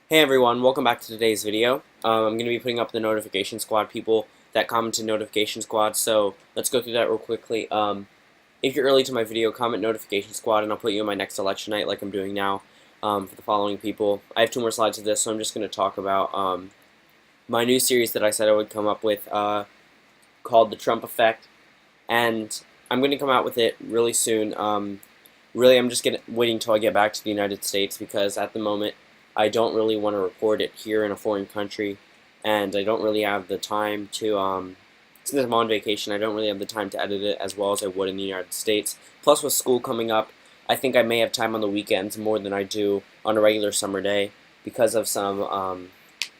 Hey everyone, welcome back to today's video. I'm going to be putting up the Notification Squad people that commented Notification Squad, so let's go through that real quickly. If you're early to my video, comment Notification Squad and I'll put you in my next election night like I'm doing now for the following people. I have 2 more slides of this, so I'm just going to talk about my new series that I said I would come up with called The Trump Effect, and I'm going to come out with it really soon. Really, I'm just waiting until I get back to the United States because at the moment I don't really want to record it here in a foreign country, and I don't really have the time to, since I'm on vacation, I don't really have the time to edit it as well as I would in the United States. Plus, with school coming up, I think I may have time on the weekends more than I do on a regular summer day because of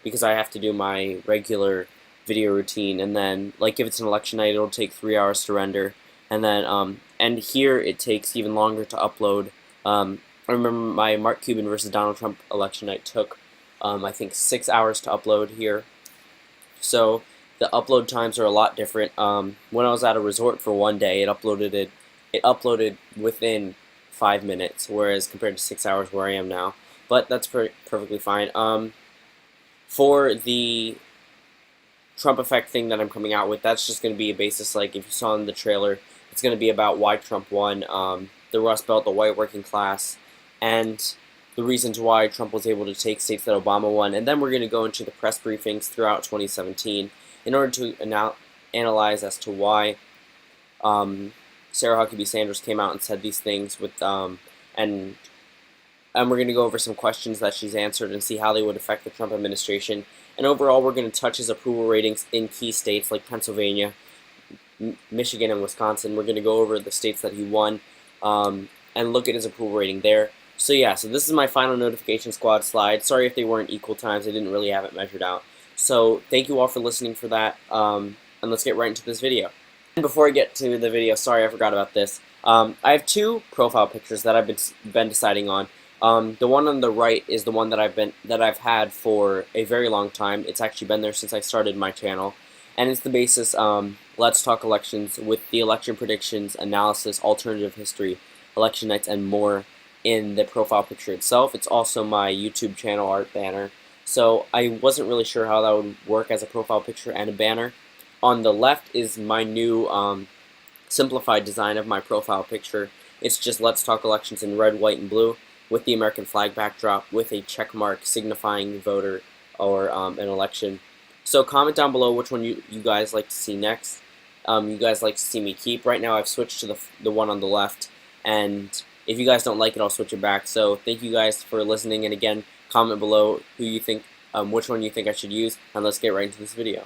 because I have to do my regular video routine, and then, like, if it's an election night, it'll take 3 hours to render, and then, and here it takes even longer to upload. I remember my Mark Cuban versus Donald Trump election night took, I think, 6 hours to upload here. So the upload times are a lot different. When I was at a resort for one day, it uploaded within 5 minutes, whereas compared to 6 hours where I am now. But that's perfectly fine. For the Trump effect thing that I'm coming out with, that's just going to be a basis, like if you saw in the trailer, it's going to be about why Trump won, the Rust Belt, the white working class, and the reasons why Trump was able to take states that Obama won. And then we're going to go into the press briefings throughout 2017 in order to analyze as to why Sarah Huckabee Sanders came out and said these things with and we're going to go over some questions that she's answered and see how they would affect the Trump administration. And overall, we're going to touch his approval ratings in key states like Pennsylvania, Michigan, and Wisconsin. We're going to go over the states that he won and look at his approval rating there. So yeah, so this is my final Notification Squad slide. Sorry if they weren't equal times. I didn't really have it measured out. So thank you all for listening for that, and let's get right into this video. And before I get to the video, sorry I forgot about this. I have 2 profile pictures that I've been deciding on. The one on the right is the one that I've had for a very long time. It's actually been there since I started my channel, and it's the basis. Let's talk elections with the election predictions, analysis, alternative history, election nights, and more in the profile picture itself. It's also my YouTube channel art banner. So I wasn't really sure how that would work as a profile picture and a banner. On the left is my new simplified design of my profile picture. It's just Let's Talk Elections in red, white, and blue with the American flag backdrop with a check mark signifying voter or an election. So comment down below which one you guys like to see next. You guys like to see me keep. Right now I've switched to the one on the left, and if you guys don't like it, I'll switch it back. So thank you guys for listening, and again, comment below who you think, which one you think I should use, and let's get right into this video.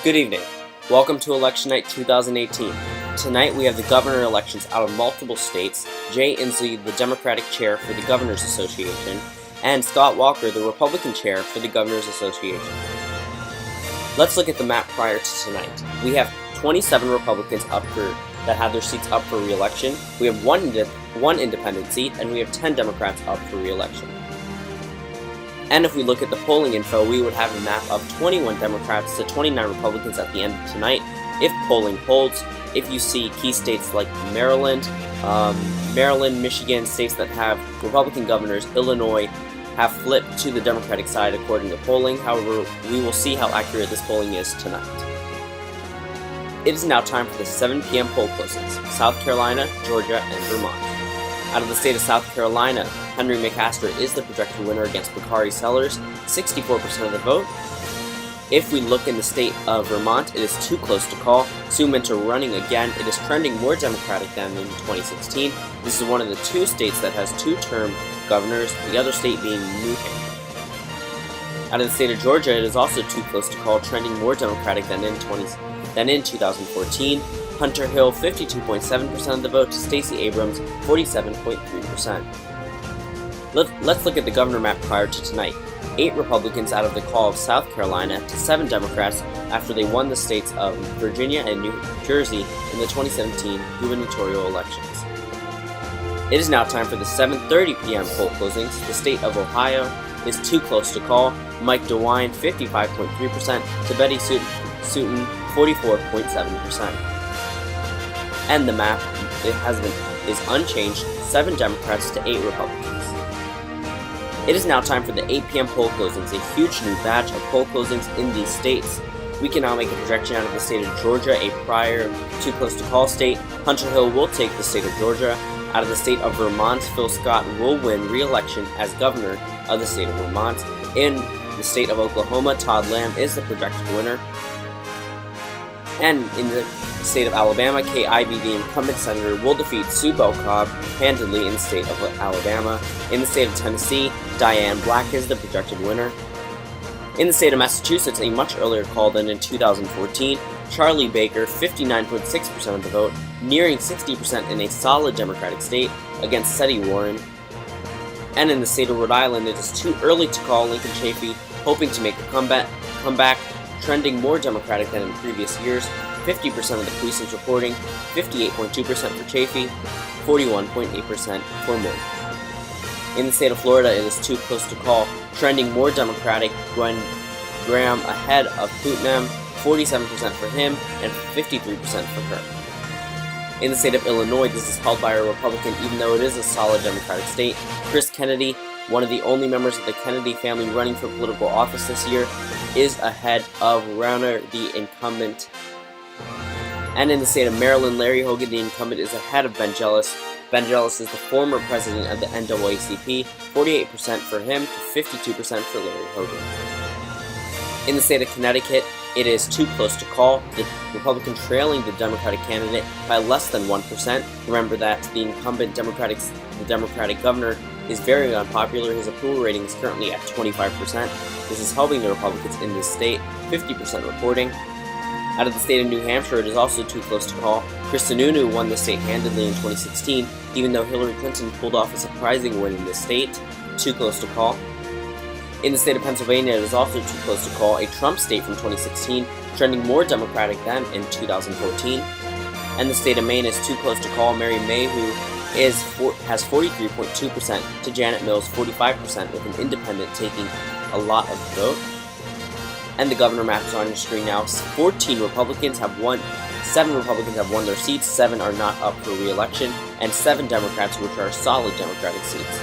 Good evening. Welcome to Election Night 2018. Tonight we have the governor elections out of multiple states, Jay Inslee, the Democratic chair for the Governors Association, and Scott Walker, the Republican chair for the Governors Association. Let's look at the map prior to tonight. We have 27 Republicans that have their seats up for re-election. We have one independent seat, and we have 10 Democrats up for re-election. And if we look at the polling info, we would have a map of 21 Democrats to 29 Republicans at the end of tonight. If polling holds, if you see key states like Maryland, Michigan, states that have Republican governors, Illinois, have flipped to the Democratic side according to polling. However, we will see how accurate this polling is tonight. It is now time for the 7 p.m. poll closings: South Carolina, Georgia, and Vermont. Out of the state of South Carolina, Henry McMaster is the projected winner against Bakari Sellers, 64% of the vote. If we look in the state of Vermont, it is too close to call. Sue Minter running again. It is trending more Democratic than in 2016. This is one of the 2 states that has 2-term governors, the other state being New Hampshire. Out of the state of Georgia, it is also too close to call, trending more Democratic than in 2014. Hunter Hill, 52.7% of the vote to Stacey Abrams, 47.3%. Let's look at the governor map prior to tonight. 8 Republicans out of the call of South Carolina to 7 Democrats after they won the states of Virginia and New Jersey in the 2017 gubernatorial elections. It is now time for the 7:30 p.m. poll closings. The state of Ohio is too close to call. Mike DeWine, 55.3% to Betty Sutton, 44.7%. And the map is unchanged, 7 Democrats to 8 Republicans. It is now time for the 8 p.m. poll closings, a huge new batch of poll closings in these states. We can now make a projection out of the state of Georgia, a prior too close to call state. Hunter Hill will take the state of Georgia. Out of the state of Vermont, Phil Scott will win re-election as governor of the state of Vermont. In the state of Oklahoma, Todd Lamb is the projected winner. And in the state of Alabama, Kay Ivey, the incumbent senator, will defeat Sue Bell Cobb handedly in the state of Alabama. In the state of Tennessee, Diane Black is the projected winner. In the state of Massachusetts, a much earlier call than in 2014, Charlie Baker, 59.6% of the vote, nearing 60% in a solid Democratic state, against Seti Warren. And in the state of Rhode Island, it is too early to call Lincoln Chafee, hoping to make a comeback, trending more Democratic than in previous years. 50% of the precincts reporting, 58.2% for Chafee, 41.8% for Moore. In the state of Florida, it is too close to call, trending more Democratic, Gwen Graham ahead of Putnam, 47% for him and 53% for her. In the state of Illinois, this is held by a Republican even though it is a solid Democratic state. Chris Kennedy, one of the only members of the Kennedy family running for political office this year, is ahead of Rauner, the incumbent. And in the state of Maryland, Larry Hogan, the incumbent, is ahead of Ben Jealous. Ben Jealous is the former president of the NAACP, 48% for him to 52% for Larry Hogan. In the state of Connecticut, it is too close to call, the Republican trailing the Democratic candidate by less than 1%. Remember that the incumbent Democratic governor is very unpopular. His approval rating is currently at 25%. This is helping the Republicans in this state, 50% reporting. Out of the state of New Hampshire, it is also too close to call. Chris Sununu won the state handedly in 2016, even though Hillary Clinton pulled off a surprising win in this state. Too close to call. In the state of Pennsylvania, it is also too close to call, a Trump state from 2016, trending more Democratic than in 2014. And the state of Maine is too close to call, Mary May, who has 43.2% to Janet Mills' 45%, with an independent taking a lot of the vote. And the governor map is on your screen now. 7 Republicans have won their seats, 7 are not up for re-election, and 7 Democrats, which are solid Democratic seats.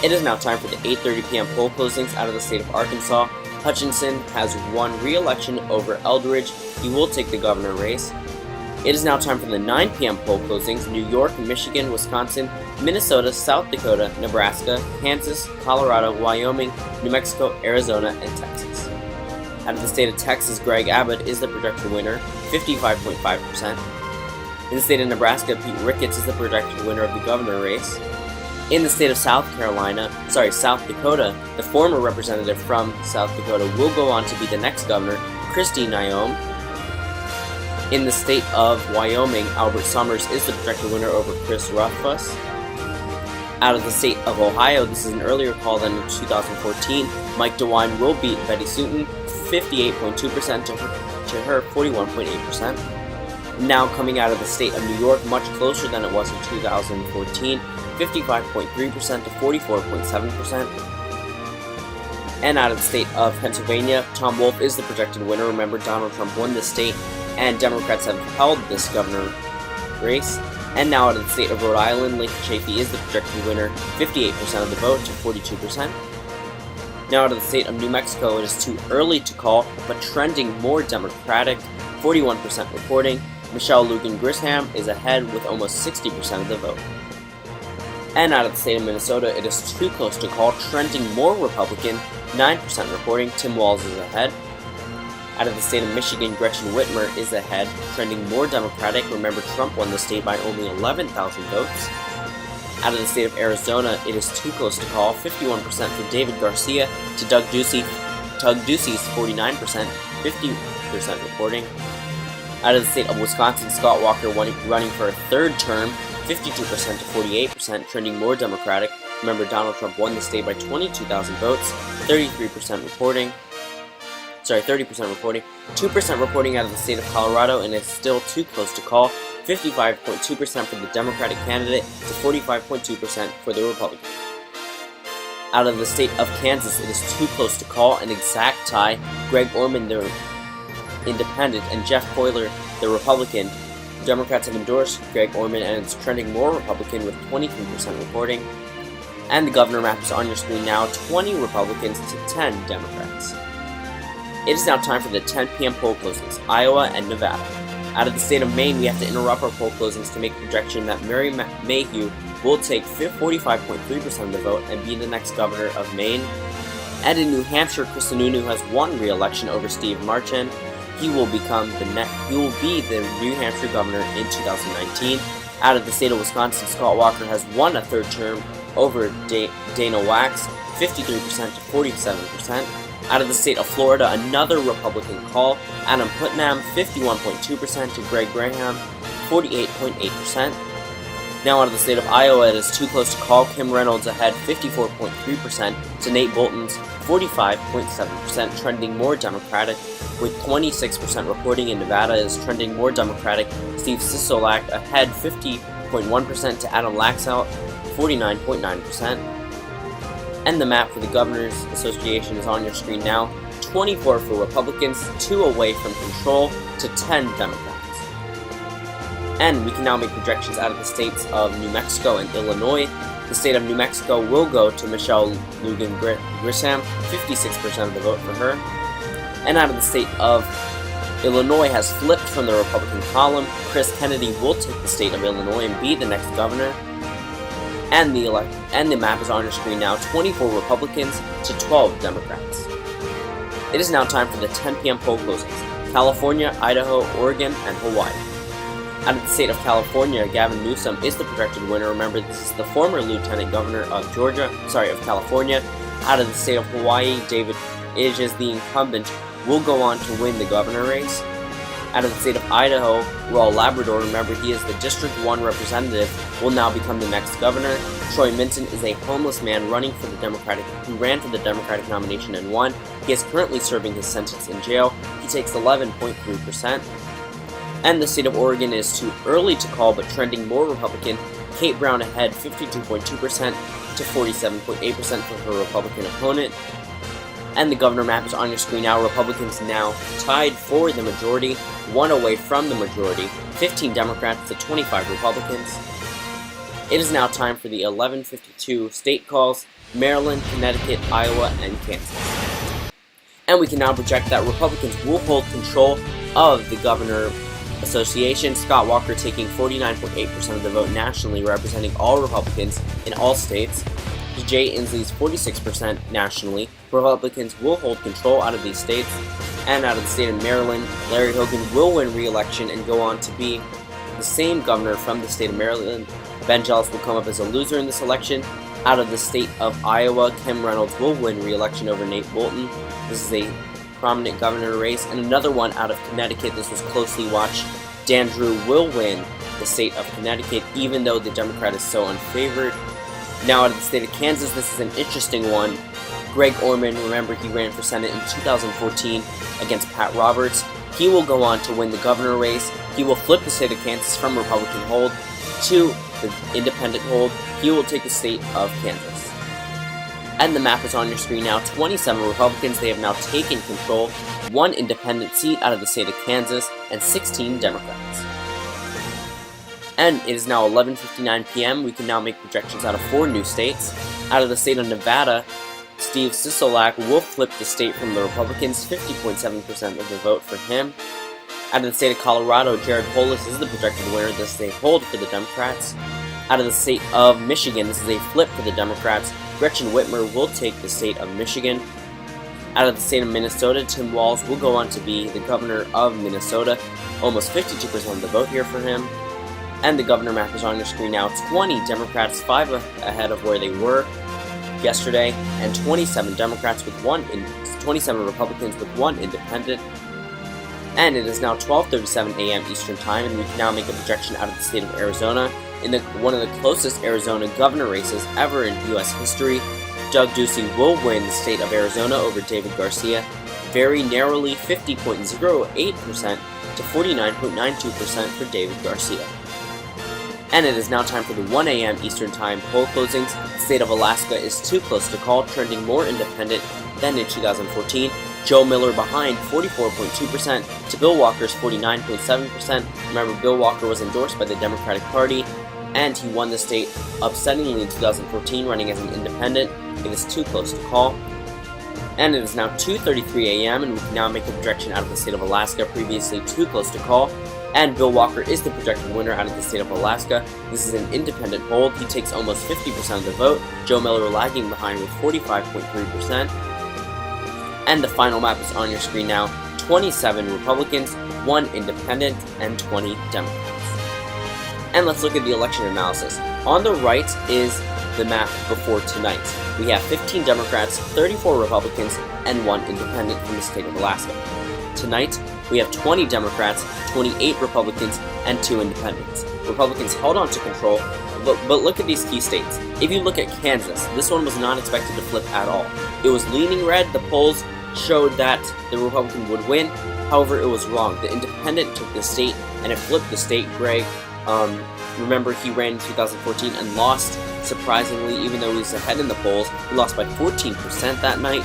It is now time for the 8:30 p.m. poll closings out of the state of Arkansas. Hutchinson has won re-election over Eldridge. He will take the governor race. It is now time for the 9 p.m. poll closings. New York, Michigan, Wisconsin, Minnesota, South Dakota, Nebraska, Kansas, Colorado, Wyoming, New Mexico, Arizona, and Texas. Out of the state of Texas, Greg Abbott is the projected winner, 55.5%. In the state of Nebraska, Pete Ricketts is the projected winner of the governor race. In the state of South Dakota, the former representative from South Dakota will go on to be the next governor, Kristi Noem. In the state of Wyoming, Albert Summers is the projected winner over Chris Rothfuss. Out of the state of Ohio, this is an earlier call than in 2014, Mike DeWine will beat Betty Sutton, 58.2% to her 41.8%. Now coming out of the state of New York, much closer than it was in 2014, 55.3% to 44.7%. And out of the state of Pennsylvania, Tom Wolf is the projected winner. Remember, Donald Trump won this state, and Democrats have held this governor race. And now out of the state of Rhode Island, Lincoln Chafee is the projected winner, 58% of the vote to 42%. Now out of the state of New Mexico, it is too early to call, but trending more Democratic, 41% reporting. Michelle Lugan Grisham is ahead with almost 60% of the vote. And out of the state of Minnesota, it is too close to call, trending more Republican, 9% reporting. Tim Walz is ahead. Out of the state of Michigan, Gretchen Whitmer is ahead, trending more Democratic. Remember, Trump won the state by only 11,000 votes. Out of the state of Arizona, it is too close to call, 51% for David Garcia to Doug Ducey's 49%, 50% reporting. Out of the state of Wisconsin, Scott Walker running for a third term, 52% to 48%, trending more Democratic. Remember, Donald Trump won the state by 22,000 votes, 30% reporting. 2% reporting out of the state of Colorado, and it's still too close to call, 55.2% for the Democratic candidate to 45.2% for the Republican. Out of the state of Kansas, it is too close to call, an exact tie. Greg Orman, the Independent, and Jeff Poyler, the Republican, Democrats have endorsed Greg Orman, and it's trending more Republican with 23% reporting. And the governor map is on your screen now, 20 Republicans to 10 Democrats. It is now time for the 10 p.m. poll closings, Iowa and Nevada. Out of the state of Maine, we have to interrupt our poll closings to make a projection that Mary Mayhew will take 45.3% of the vote and be the next governor of Maine. And in New Hampshire, Chris Sununu has won re-election over Steve Marchand. He will be the New Hampshire governor in 2019. Out of the state of Wisconsin, Scott Walker has won a third term over Dana Wax, 53% to 47%. Out of the state of Florida, another Republican call, Adam Putnam, 51.2% to Greg Graham, 48.8%. Now out of the state of Iowa, it is too close to call, Kim Reynolds ahead 54.3% to Nate Bolton's 45.7%, trending more Democratic, with 26% reporting. In Nevada is trending more Democratic, Steve Sisolak ahead 50.1% to Adam Laxalt, 49.9%. And the map for the Governors Association is on your screen now. 24 for Republicans, 2 away from control to 10 Democrats. And we can now make projections out of the states of New Mexico and Illinois. The state of New Mexico will go to Michelle Lujan Grisham, 56% of the vote for her. And out of the state of Illinois has flipped from the Republican column. Chris Kennedy will take the state of Illinois and be the next governor. And the map is on your screen now, 24 Republicans to 12 Democrats. It is now time for the 10 p.m. poll closings, California, Idaho, Oregon, and Hawaii. Out of the state of California, Gavin Newsom is the projected winner. Remember, this is the former Lieutenant Governor of California. Out of the state of Hawaii, David Ige is the incumbent, will go on to win the governor race. Out of the state of Idaho, Raul Labrador, remember he is the District 1 representative, will now become the next governor. Troy Minton is a homeless man who ran for the Democratic nomination and won. He is currently serving his sentence in jail. He takes 11.3%. And the state of Oregon is too early to call, but trending more Republican. Kate Brown ahead 52.2% to 47.8% for her Republican opponent. And the governor map is on your screen now. Republicans now tied for the majority, 1 away from the majority, 15 Democrats to 25 Republicans. It is now time for the 11:52 state calls, Maryland, Connecticut, Iowa, and Kansas. And we can now project that Republicans will hold control of the Governor Association, Scott Walker taking 49.8% of the vote nationally, representing all Republicans in all states. Jay Inslee's 46% nationally. Republicans will hold control out of these states. And out of the state of Maryland, Larry Hogan will win re-election and go on to be the same governor from the state of Maryland. Ben Jealous will come up as a loser in this election. Out of the state of Iowa, Kim Reynolds will win re-election over Nate Bolton. This is a prominent governor race. And another one out of Connecticut, this was closely watched. Dan Drew will win the state of Connecticut, even though the Democrat is so unfavored. Now out of the state of Kansas, this is an interesting one. Greg Orman, remember he ran for Senate in 2014 against Pat Roberts. He will go on to win the governor race. He will flip the state of Kansas from Republican hold to the independent hold. He will take the state of Kansas. And the map is on your screen now. 27 Republicans, they have now taken control. 1 independent seat out of the state of Kansas, and 16 Democrats. And it is now 11:59 p.m. We can now make projections out of 4 new states. Out of the state of Nevada, Steve Sisolak will flip the state from the Republicans, 50.7% of the vote for him. Out of the state of Colorado, Jared Polis is the projected winner. This is a hold for the Democrats. Out of the state of Michigan, this is a flip for the Democrats. Gretchen Whitmer will take the state of Michigan. Out of the state of Minnesota, Tim Walz will go on to be the governor of Minnesota. Almost 52% of the vote here for him. And the governor map is on your screen now. 20 Democrats, 5 ahead of where they were yesterday, and 27 Democrats with 27 Republicans with 1 independent. And it is now 12:37 a.m. Eastern Time, and we can now make a projection out of the state of Arizona in one of the closest Arizona governor races ever in U.S. history. Doug Ducey will win the state of Arizona over David Garcia, very narrowly, 50.08% to 49.92% for David Garcia. And it is now time for the 1 a.m. Eastern Time poll closings. The state of Alaska is too close to call, trending more independent than in 2014. Joe Miller behind 44.2% to Bill Walker's 49.7%. Remember, Bill Walker was endorsed by the Democratic Party, and he won the state upsettingly in 2014, running as an independent. It is too close to call. And it is now 2:33 a.m. and we can now make a projection out of the state of Alaska, previously too close to call. And Bill Walker is the projected winner out of the state of Alaska. This is an independent poll. He takes almost 50% of the vote. Joe Miller lagging behind with 45.3%. And the final map is on your screen now. 27 Republicans, 1 independent, and 20 Democrats. And let's look at the election analysis. On the right is the map before tonight. We have 15 Democrats, 34 Republicans, and 1 independent from the state of Alaska. Tonight, we have 20 Democrats, 28 Republicans, and 2 independents. Republicans held on to control, but look at these key states. If you look at Kansas, this one was not expected to flip at all. It was leaning red. The polls showed that the Republican would win. However, it was wrong. The independent took the state, and it flipped the state gray. Remember, he ran in 2014 and lost, surprisingly, even though he was ahead in the polls. He lost by 14% that night,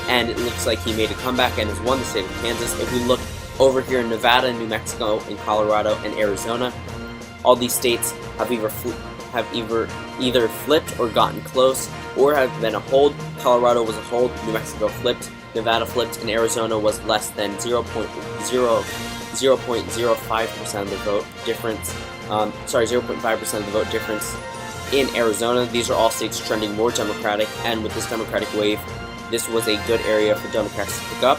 and it looks like he made a comeback and has won the state of Kansas. If we look over here in Nevada, New Mexico, and Colorado, and Arizona, all these states have either flipped or gotten close, or have been a hold. Colorado was a hold, New Mexico flipped, Nevada flipped, and Arizona was less than 0.05% of the vote difference. 0.5% of the vote difference in Arizona. These are all states trending more Democratic, and with this Democratic wave, this was a good area for Democrats to pick up.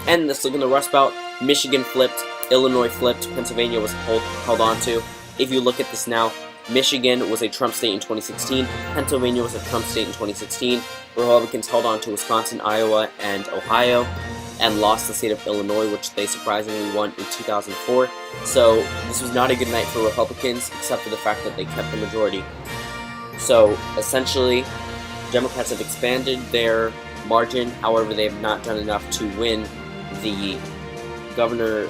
And let's look in the Rust Belt. Michigan flipped, Illinois flipped, Pennsylvania was held on to. If you look at this now, Michigan was a Trump state in 2016, Pennsylvania was a Trump state in 2016, Republicans held on to Wisconsin, Iowa, and Ohio, and lost the state of Illinois, which they surprisingly won in 2004. So this was not a good night for Republicans, except for the fact that they kept the majority. So essentially, Democrats have expanded their margin. However, they have not done enough to win the governor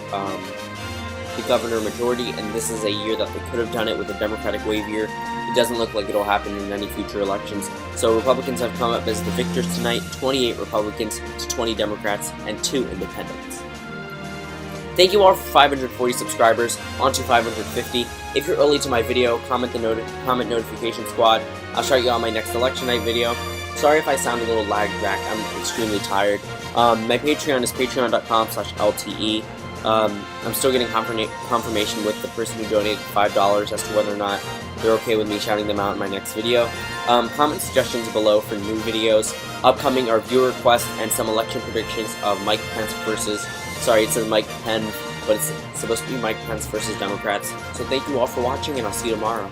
majority, and this is a year that they could have done it with a Democratic wave year. It doesn't look like it'll happen in any future elections. So Republicans have come up as the victors tonight, 28 Republicans to 20 Democrats and 2 independents. Thank you all for 540 subscribers, on to 550. If you're early to my video, comment notification squad. I'll shout you on my next election night video. Sorry if I sound a little lagged back, I'm extremely tired. My Patreon is patreon.com/LTE. I'm still getting confirmation with the person who donated $5 as to whether or not they're okay with me shouting them out in my next video. Comment suggestions below for new videos. Upcoming are viewer requests and some election predictions of Mike Pence versus, sorry, it says Mike Penn, but it's supposed to be Mike Pence versus Democrats. So thank you all for watching, and I'll see you tomorrow.